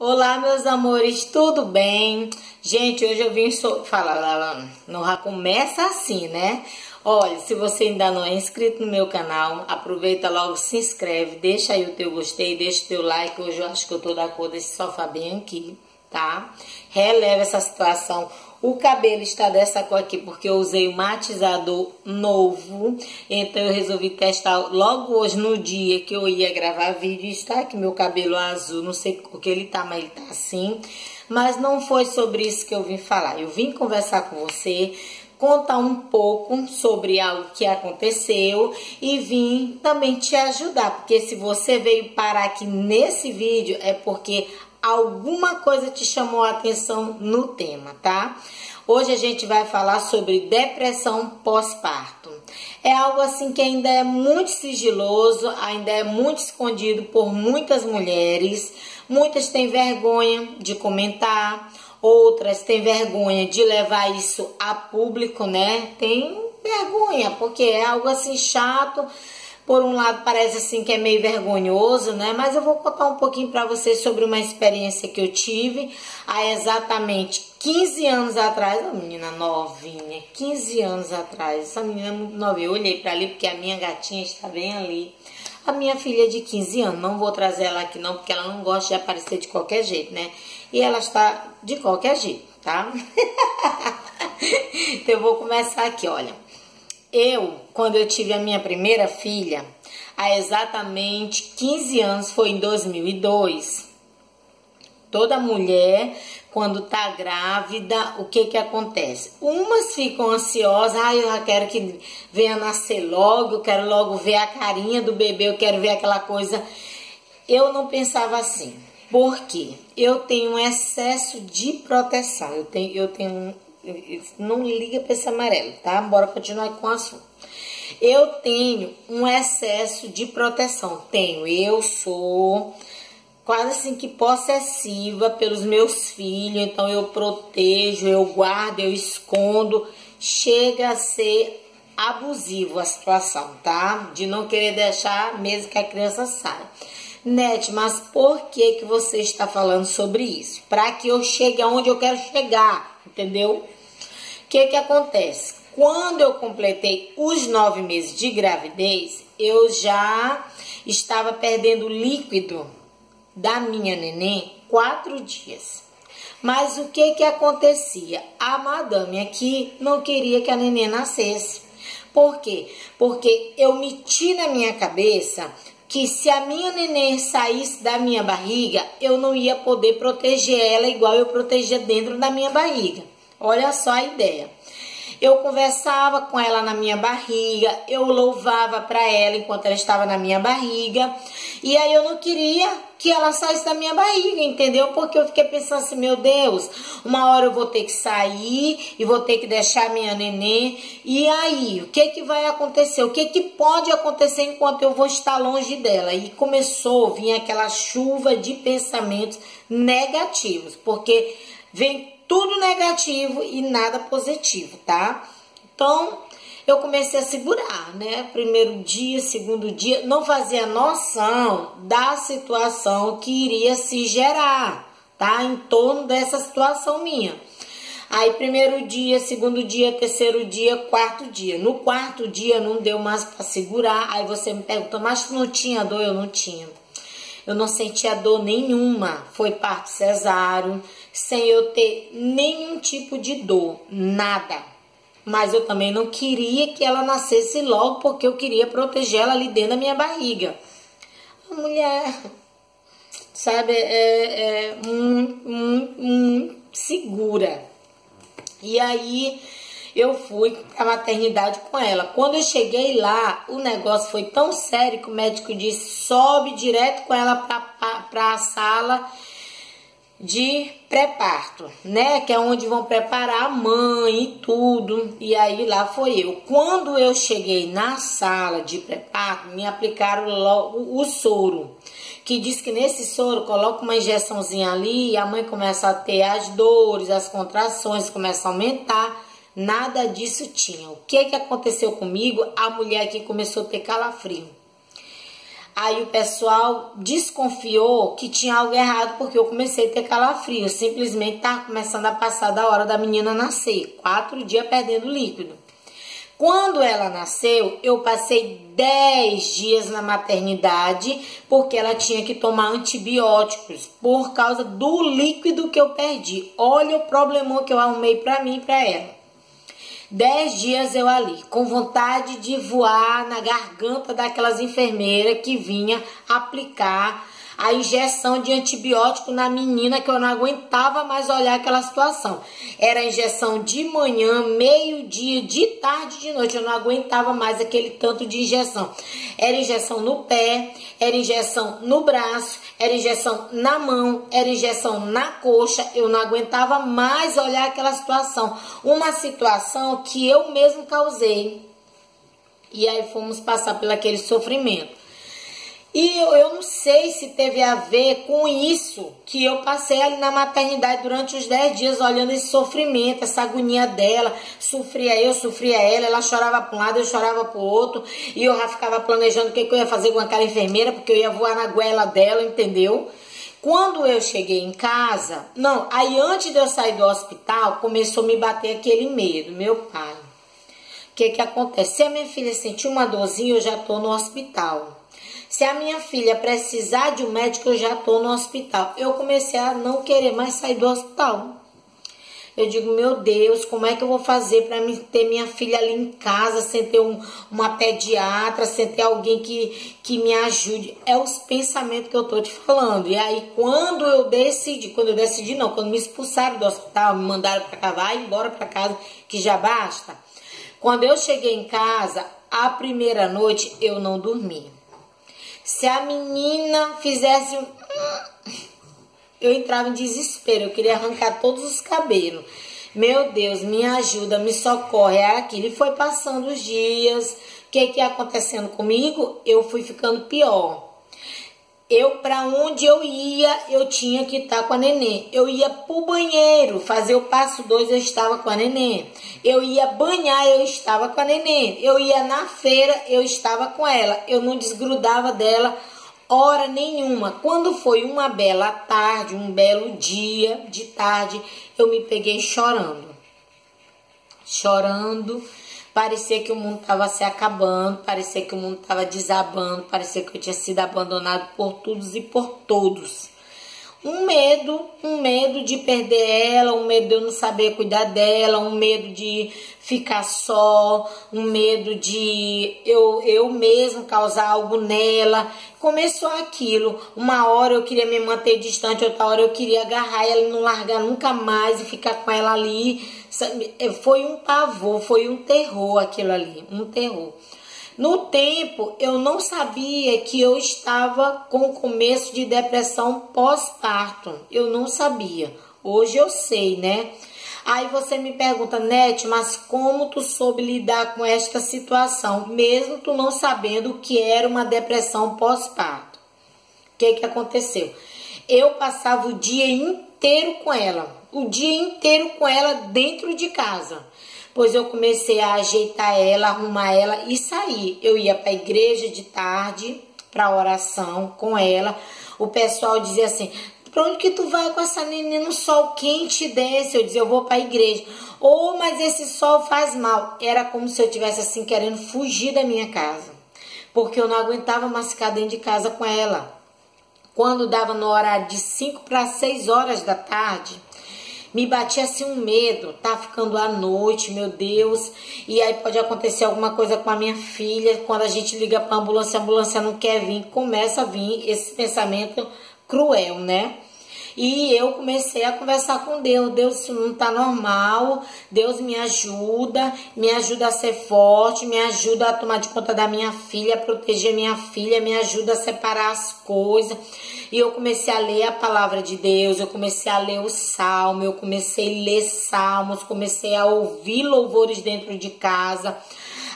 Olá, meus amores, tudo bem? Gente, hoje eu vim falar, não já começa assim, né? Olha, se você ainda não é inscrito no meu canal, aproveita logo, se inscreve, deixa aí o teu gostei, deixa o teu like. Hoje eu acho que eu tô da cor desse sofá bem aqui, tá? Releva essa situação. O cabelo está dessa cor aqui porque eu usei um matizador novo, então eu resolvi testar logo hoje no dia que eu ia gravar vídeo. Está aqui meu cabelo azul, não sei o que ele tá, mas ele tá assim. Mas não foi sobre isso que eu vim falar. Eu vim conversar com você, contar um pouco sobre algo que aconteceu e vim também te ajudar, porque se você veio parar aqui nesse vídeo é porque alguma coisa te chamou a atenção no tema, tá? Hoje a gente vai falar sobre depressão pós-parto. É algo assim que ainda é muito sigiloso, ainda é muito escondido por muitas mulheres. Muitas têm vergonha de comentar, outras têm vergonha de levar isso a público, né? Tem vergonha, porque é algo assim chato. Por um lado parece assim que é meio vergonhoso, né? Mas eu vou contar um pouquinho para vocês sobre uma experiência que eu tive há exatamente 15 anos atrás. Uma menina novinha, 15 anos atrás. Essa menina é muito novinha. Eu olhei para ali porque a minha gatinha está bem ali. A minha filha de 15 anos. Não vou trazer ela aqui não, porque ela não gosta de aparecer de qualquer jeito, né? E ela está de qualquer jeito, tá? Então eu vou começar aqui, olha. Quando eu tive a minha primeira filha, há exatamente 15 anos, foi em 2002. Toda mulher, quando tá grávida, o que acontece? Umas ficam ansiosas, eu já quero que venha nascer logo, eu quero logo ver a carinha do bebê, eu quero ver aquela coisa. Eu não pensava assim, porque eu tenho um excesso de proteção, eu tenho não liga para esse amarelo, tá? Bora continuar com o assunto. Eu tenho um excesso de proteção. Eu sou quase assim que possessiva pelos meus filhos, então eu protejo, eu guardo, eu escondo. Chega a ser abusivo a situação, tá? De não querer deixar mesmo que a criança saia. Nete, mas por que você está falando sobre isso? Para que eu chegue aonde eu quero chegar, entendeu? O que acontece? Quando eu completei os 9 meses de gravidez, eu já estava perdendo líquido da minha neném 4 dias. Mas o que acontecia? A madame aqui não queria que a neném nascesse. Por quê? Porque eu meti na minha cabeça que se a minha neném saísse da minha barriga, eu não ia poder proteger ela igual eu protegia dentro da minha barriga. Olha só a ideia. Eu conversava com ela na minha barriga, eu louvava para ela enquanto ela estava na minha barriga. E aí eu não queria que ela saísse da minha barriga, entendeu? Porque eu fiquei pensando assim, meu Deus, uma hora eu vou ter que sair e vou ter que deixar minha neném. E aí, o que vai acontecer? O que pode acontecer enquanto eu vou estar longe dela? E começou a vir aquela chuva de pensamentos negativos, porque vem tudo negativo e nada positivo, tá? Então, eu comecei a segurar, né? Primeiro dia, segundo dia, não fazia noção da situação que iria se gerar, tá? Em torno dessa situação minha. Aí, primeiro dia, segundo dia, terceiro dia, quarto dia. No quarto dia, não deu mais para segurar. Aí você me perguntou, mas tu não tinha dor? Eu não tinha. Eu não sentia dor nenhuma. Foi parto cesáreo, sem eu ter nenhum tipo de dor, nada. Mas eu também não queria que ela nascesse logo, porque eu queria proteger ela ali dentro da minha barriga. A mulher, sabe, muito segura. E aí eu fui pra maternidade com ela. Quando eu cheguei lá, o negócio foi tão sério que o médico disse, sobe direto com ela pra a sala de pré-parto, né? Que é onde vão preparar a mãe e tudo. E aí lá foi eu. Quando eu cheguei na sala de pré-parto, me aplicaram logo o soro. Que diz que nesse soro coloca uma injeçãozinha ali e a mãe começa a ter as dores, as contrações começam a aumentar. Nada disso tinha. O que aconteceu comigo? A mulher aqui começou a ter calafrio. Aí o pessoal desconfiou que tinha algo errado, porque eu comecei a ter calafrio. Simplesmente estava começando a passar da hora da menina nascer. 4 dias perdendo líquido. Quando ela nasceu, eu passei 10 dias na maternidade, porque ela tinha que tomar antibióticos por causa do líquido que eu perdi. Olha o problemão que eu arrumei para mim e para ela. 10 dias eu ali, com vontade de voar na garganta daquelas enfermeiras que vinha aplicar a injeção de antibiótico na menina, que eu não aguentava mais olhar aquela situação. Era injeção de manhã, meio-dia, de tarde, de noite. Eu não aguentava mais aquele tanto de injeção. Era injeção no pé, era injeção no braço, era injeção na mão, era injeção na coxa. Eu não aguentava mais olhar aquela situação. Uma situação que eu mesmo causei. E aí fomos passar por aquele sofrimento. E eu não sei se teve a ver com isso que eu passei ali na maternidade durante os 10 dias, olhando esse sofrimento, essa agonia dela. Sofria eu, sofria ela chorava para um lado, eu chorava para o outro. E eu já ficava planejando o que eu ia fazer com aquela enfermeira, porque eu ia voar na goela dela, entendeu? Quando eu cheguei em casa, aí antes de eu sair do hospital, começou a me bater aquele medo, meu pai. O que acontece? Se a minha filha sentir uma dorzinha, eu já estou no hospital. Se a minha filha precisar de um médico, eu já estou no hospital. Eu comecei a não querer mais sair do hospital. Eu digo, meu Deus, como é que eu vou fazer para ter minha filha ali em casa, sem ter uma pediatra, sem ter alguém que me ajude? É os pensamentos que eu estou te falando. E aí, quando me expulsaram do hospital, me mandaram para cá, vai embora para casa, que já basta. Quando eu cheguei em casa, a primeira noite, eu não dormi. Se a menina fizesse eu entrava em desespero, eu queria arrancar todos os cabelos. Meu Deus, me ajuda, me socorre, é aquilo. E foi passando os dias, o que ia acontecendo comigo? Eu fui ficando pior. Para onde eu ia, eu tinha que estar com a neném. Eu ia pro banheiro, fazer o passo 2, eu estava com a neném. Eu ia banhar, eu estava com a neném. Eu ia na feira, eu estava com ela. Eu não desgrudava dela hora nenhuma. Quando foi uma bela tarde, um belo dia de tarde, eu me peguei chorando. Parecia que o mundo estava se acabando, parecia que o mundo estava desabando, parecia que eu tinha sido abandonado por todos e por todos. Um medo de perder ela, um medo de eu não saber cuidar dela, um medo de ficar só, um medo de eu mesmo causar algo nela. Começou aquilo. Uma hora eu queria me manter distante, outra hora eu queria agarrar ela e não largar nunca mais e ficar com ela ali. Foi um pavor, foi um terror aquilo ali, um terror. No tempo, eu não sabia que eu estava com o começo de depressão pós-parto. Eu não sabia. Hoje eu sei, né? Aí você me pergunta, Nete, mas como tu soube lidar com esta situação, mesmo tu não sabendo o que era uma depressão pós-parto? O que aconteceu? Eu passava o dia inteiro com ela. O dia inteiro com ela dentro de casa. Pois eu comecei a ajeitar ela, arrumar ela e sair. Eu ia para a igreja de tarde, para oração com ela. O pessoal dizia assim, para onde que tu vai com essa menina no sol quente desse? Eu dizia, eu vou para a igreja. Mas esse sol faz mal. Era como se eu estivesse assim querendo fugir da minha casa. Porque eu não aguentava mais ficar dentro de casa com ela. Quando dava no horário de 5 para 6 horas da tarde, me batia assim um medo, tá ficando à noite, meu Deus, e aí pode acontecer alguma coisa com a minha filha, quando a gente liga para a ambulância não quer vir, começa a vir esse pensamento cruel, né? E eu comecei a conversar com Deus, Deus, isso não tá normal, Deus me ajuda a ser forte, me ajuda a tomar de conta da minha filha, a proteger minha filha, me ajuda a separar as coisas. E eu comecei a ler a palavra de Deus, eu comecei a ler o salmo, eu comecei a ler salmos, comecei a ouvir louvores dentro de casa.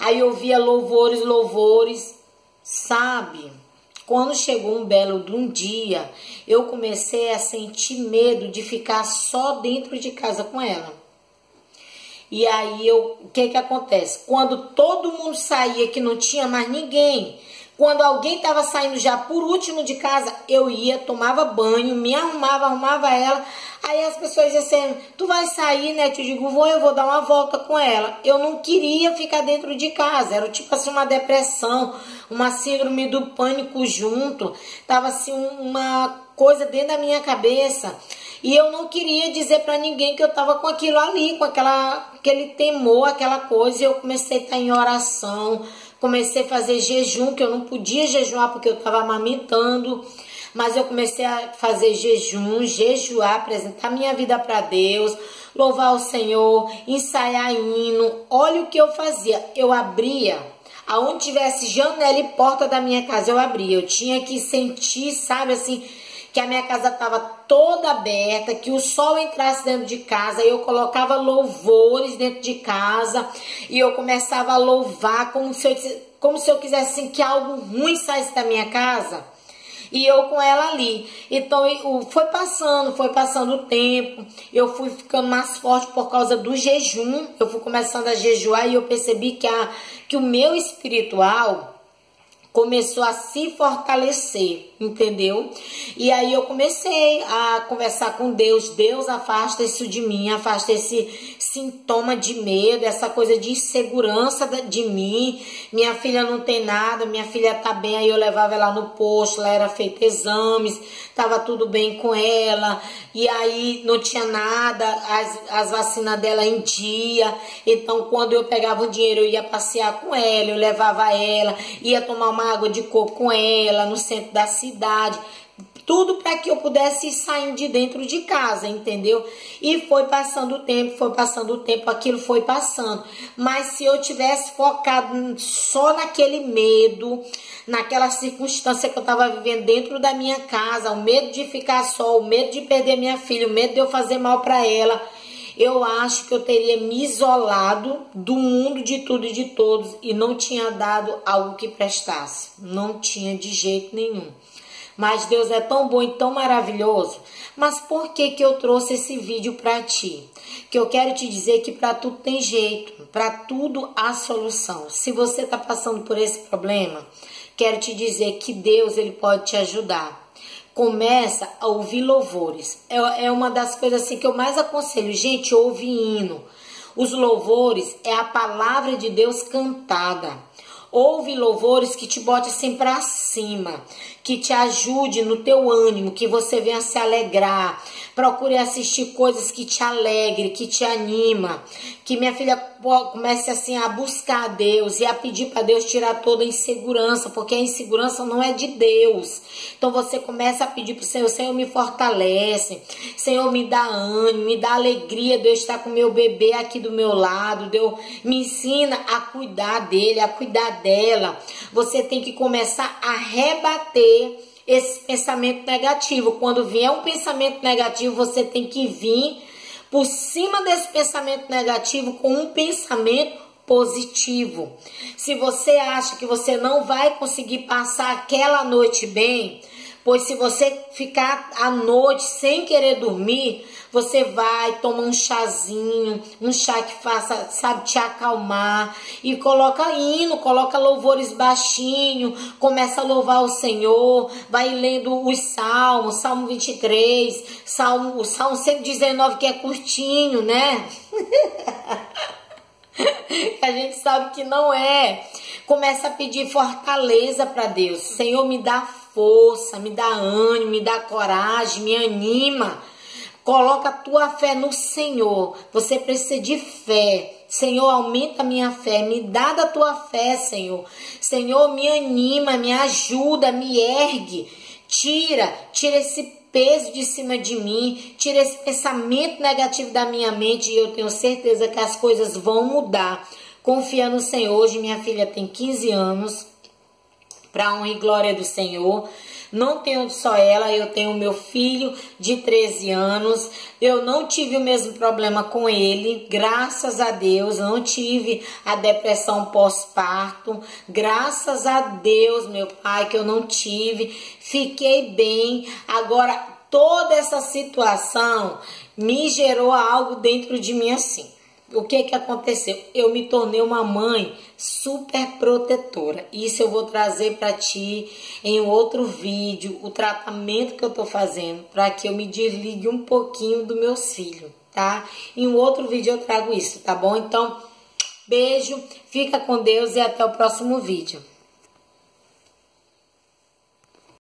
Aí eu ouvia louvores, sabe? Quando chegou um belo de um dia, eu comecei a sentir medo de ficar só dentro de casa com ela. E aí, o que acontece? Quando todo mundo saía, que não tinha mais ninguém, Quando alguém estava saindo já por último de casa, eu ia, tomava banho, me arrumava ela. Aí as pessoas diziam assim, tu vai sair, né? Eu digo, eu vou dar uma volta com ela. Eu não queria ficar dentro de casa, era tipo assim uma depressão, uma síndrome do pânico junto. Tava assim uma coisa dentro da minha cabeça. E eu não queria dizer para ninguém que eu tava com aquilo ali, com aquele temor, aquela coisa. E eu comecei a estar em oração, comecei a fazer jejum, que eu não podia jejuar porque eu estava amamentando. Mas eu comecei a fazer jejum, jejuar, apresentar minha vida para Deus, louvar o Senhor, ensaiar hino. Olha o que eu fazia. Eu abria, aonde tivesse janela e porta da minha casa, eu abria. Eu tinha que sentir, sabe, assim, que a minha casa estava toda aberta, que o sol entrasse dentro de casa, eu colocava louvores dentro de casa e eu começava a louvar como se eu quisesse assim, que algo ruim saísse da minha casa. E eu com ela ali. Então foi passando o tempo, eu fui ficando mais forte por causa do jejum, eu fui começando a jejuar e eu percebi que o meu espiritual começou a se fortalecer, entendeu? E aí eu comecei a conversar com Deus. Deus, afasta isso de mim, afasta esse sintoma de medo, essa coisa de insegurança de mim. Minha filha não tem nada, minha filha tá bem. Aí eu levava ela no posto, ela era feita exames, tava tudo bem com ela. E aí não tinha nada, as vacinas dela em dia. Então quando eu pegava o dinheiro, eu ia passear com ela, eu levava ela, ia tomar uma água de coco com ela no centro da cidade, tudo para que eu pudesse sair de dentro de casa, entendeu? E foi passando o tempo, aquilo foi passando. Mas se eu tivesse focado só naquele medo, naquela circunstância que eu estava vivendo dentro da minha casa, o medo de ficar só, o medo de perder minha filha, o medo de eu fazer mal para ela, eu acho que eu teria me isolado do mundo, de tudo e de todos, e não tinha dado algo que prestasse. Não tinha de jeito nenhum. Mas Deus é tão bom e tão maravilhoso. Mas por que eu trouxe esse vídeo para ti? Que eu quero te dizer que para tudo tem jeito, para tudo há solução. Se você está passando por esse problema, quero te dizer que Deus, ele pode te ajudar. Começa a ouvir louvores. É uma das coisas assim que eu mais aconselho. Gente, ouve hino. Os louvores é a palavra de Deus cantada. Ouve louvores que te bote assim pra cima, que te ajude no teu ânimo, que você venha se alegrar. Procure assistir coisas que te alegre, que te anima. Que minha filha comece assim a buscar a Deus e a pedir para Deus tirar toda a insegurança, porque a insegurança não é de Deus. Então você começa a pedir para o Senhor, Senhor, me fortalece, Senhor, me dá ânimo, me dá alegria de eu estar com meu bebê aqui do meu lado, me ensina a cuidar dele, a cuidar dela. Você tem que começar a rebater esse pensamento negativo. Quando vier um pensamento negativo, você tem que vir por cima desse pensamento negativo com um pensamento positivo. Se você acha que você não vai conseguir passar aquela noite bem, pois se você ficar à noite sem querer dormir, você vai tomar um chazinho, um chá que faça, sabe, te acalmar, e coloca hino, coloca louvores baixinho, começa a louvar o Senhor, vai lendo os salmos, Salmo 23, o Salmo 119, que é curtinho, né? A gente sabe que não é. Começa a pedir fortaleza para Deus. Senhor, me dá força, me dá ânimo, me dá coragem, me anima. Coloca a tua fé no Senhor. Você precisa de fé. Senhor, aumenta a minha fé. Me dá da tua fé, Senhor. Senhor, me anima, me ajuda, me ergue. Tira esse peso de cima de mim. Tira esse pensamento negativo da minha mente. E eu tenho certeza que as coisas vão mudar. Confia no Senhor. Hoje minha filha tem 15 anos. Para a honra e glória do Senhor. Não tenho só ela, eu tenho meu filho de 13 anos. Eu não tive o mesmo problema com ele, graças a Deus. Não tive a depressão pós-parto. Graças a Deus, meu pai, que eu não tive. Fiquei bem. Agora, toda essa situação me gerou algo dentro de mim assim. o que que aconteceu? Eu me tornei uma mãe super protetora. Isso eu vou trazer para ti em outro vídeo, o tratamento que eu tô fazendo para que eu me desligue um pouquinho dos meus filhos, tá? Em um outro vídeo eu trago isso, tá bom? Então, beijo, fica com Deus e até o próximo vídeo.